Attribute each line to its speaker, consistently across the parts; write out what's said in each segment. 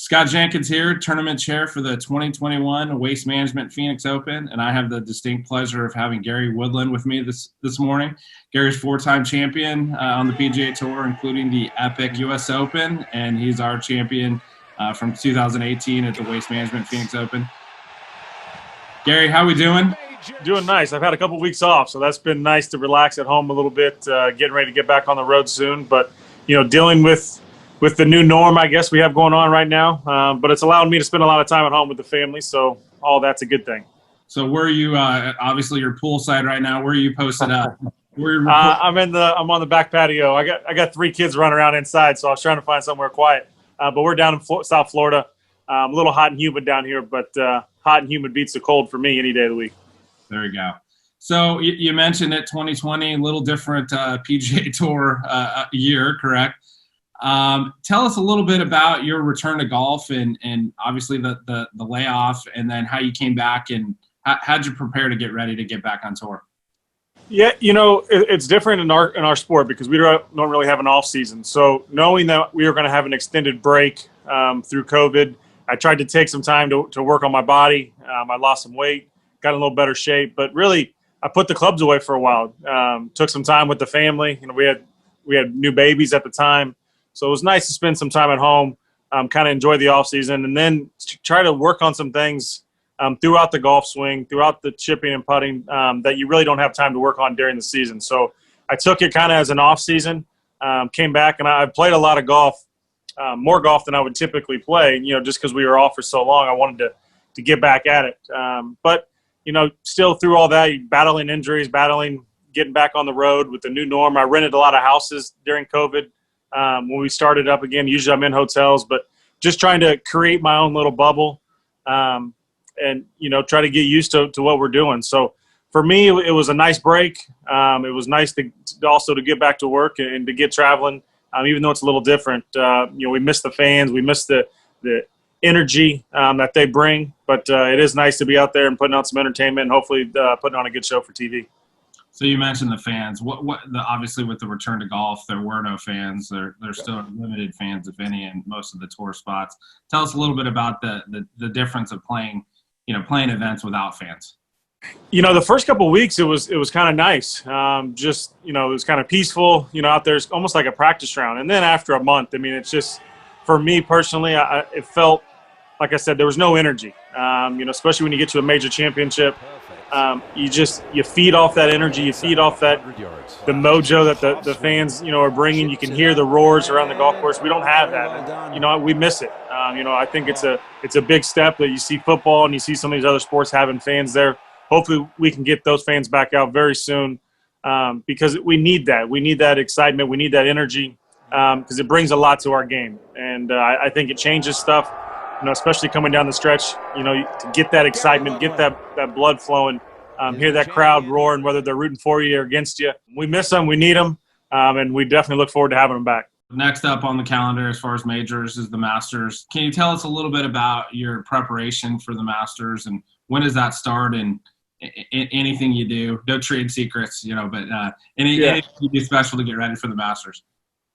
Speaker 1: Scott Jenkins here, tournament chair for the 2021 Waste Management Phoenix Open, and I have the distinct pleasure of having Gary Woodland with me this morning. Gary's four-time champion on the PGA Tour, including the epic U.S. Open, and he's our champion from 2018 at the Waste Management Phoenix Open. Gary, how we doing?
Speaker 2: Doing nice. I've had a couple weeks off, so that's been nice to relax at home a little bit, getting ready to get back on the road soon. But, you know, dealing with the new norm, I guess, we have going on right now. But it's allowed me to spend a lot of time at home with the family, so all that's a good thing.
Speaker 1: So where are you, obviously you're poolside right now. Where are you posted up?
Speaker 2: I'm on the back patio. I got three kids running around inside, so I was trying to find somewhere quiet. But we're down in South Florida. A little hot and humid down here, but hot and humid beats the cold for me any day of the week.
Speaker 1: There you go. So you mentioned it, 2020, a little different PGA Tour year, correct? Tell us a little bit about your return to golf and obviously the layoff, and then how you came back and how'd you prepare to get ready to get back on tour?
Speaker 2: Yeah, you know, it's different in our sport because we don't really have an off season. So knowing that we were going to have an extended break through COVID, I tried to take some time to work on my body. I lost some weight, got in a little better shape, but really I put the clubs away for a while. Took some time with the family. You know, we had new babies at the time. So it was nice to spend some time at home, kind of enjoy the off season, and then try to work on some things throughout the golf swing, throughout the chipping and putting that you really don't have time to work on during the season. So I took it kind of as an off season, came back, and I played a lot of golf, more golf than I would typically play, you know, just because we were off for so long. I wanted to get back at it. But, you know, still through all that, battling injuries, getting back on the road with the new norm. I rented a lot of houses during COVID. When we started up again, usually I'm in hotels, but just trying to create my own little bubble and, you know, try to get used to what we're doing. So for me, it was a nice break. It was nice to also to get back to work and to get traveling, even though it's a little different. You know, we miss the fans. We miss the energy that they bring. But it is nice to be out there and putting on some entertainment and hopefully putting on a good show for TV.
Speaker 1: So you mentioned the fans. Obviously with the return to golf, there were no fans. There's still limited fans, if any, in most of the tour spots. Tell us a little bit about the difference of playing events without fans.
Speaker 2: You know, the first couple of weeks it was kind of nice. Just, you know, it was kind of peaceful. You know, out there, it's almost like a practice round. And then after a month, I mean, it's just, for me personally, it felt like I said, there was no energy. You know, especially when you get to a major championship. You feed off that energy, you feed off the mojo that the fans, you know, are bringing. You can hear the roars around the golf course. We don't have that. And, you know, we miss it. You know, I think it's a big step that you see football and you see some of these other sports having fans there. Hopefully we can get those fans back out very soon because we need that. We need that excitement. We need that energy because it brings a lot to our game. And I think it changes stuff. You know, especially coming down the stretch, you know, to get that excitement, get that blood flowing, hear that crowd roaring, whether they're rooting for you or against you. We miss them, we need them, and we definitely look forward to having them back.
Speaker 1: Next up on the calendar as far as majors is the Masters. Can you tell us a little bit about your preparation for the Masters and when does that start and anything you do? No trade secrets, you know, but anything you do special to get ready for the Masters?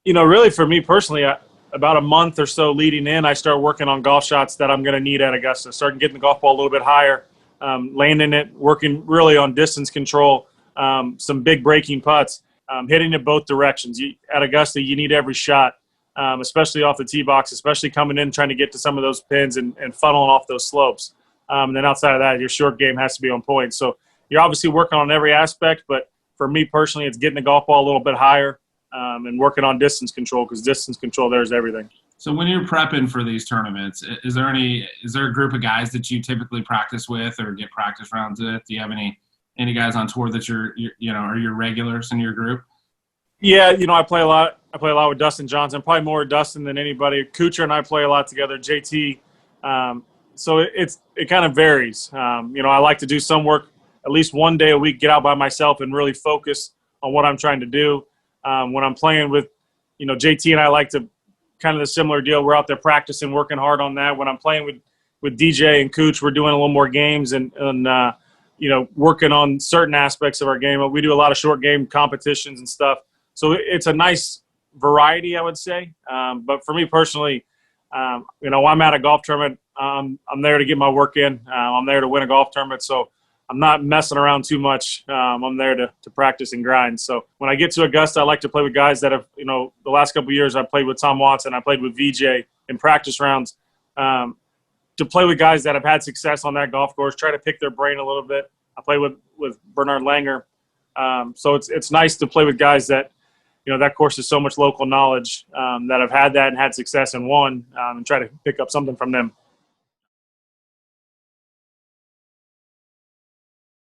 Speaker 1: You
Speaker 2: know, really for me personally, about a month or so leading in, I start working on golf shots that I'm going to need at Augusta. Starting getting the golf ball a little bit higher, landing it, working really on distance control, some big breaking putts, hitting it both directions. At Augusta, you need every shot, especially off the tee box, especially coming in trying to get to some of those pins and funneling off those slopes. And then outside of that, your short game has to be on point. So you're obviously working on every aspect, but for me personally, it's getting the golf ball a little bit higher. And working on distance control because distance control there is everything.
Speaker 1: So when you're prepping for these tournaments, is there a group of guys that you typically practice with or get practice rounds with? Do you have any guys on tour that you're you know, are your regulars in your group?
Speaker 2: Yeah, you know, I play a lot with Dustin Johnson, probably more Dustin than anybody. Kuchar and I play a lot together, JT. So it kind of varies. You know, I like to do some work at least one day a week, get out by myself and really focus on what I'm trying to do. When I'm playing with, you know, JT and I like to kind of the similar deal. We're out there practicing, working hard on that. When I'm playing with DJ and Cooch, we're doing a little more games and you know, working on certain aspects of our game. We do a lot of short game competitions and stuff. So it's a nice variety, I would say. But for me personally, I'm at a golf tournament. I'm there to get my work in. I'm there to win a golf tournament. So I'm not messing around too much. I'm there to practice and grind. So when I get to Augusta, I like to play with guys that have, the last couple of years I played with Tom Watson. I played with VJ in practice rounds. To play with guys that have had success on that golf course, try to pick their brain a little bit. I play with Bernard Langer. So it's nice to play with guys that, that course is so much local knowledge, that have had that and had success and won, and try to pick up something from them.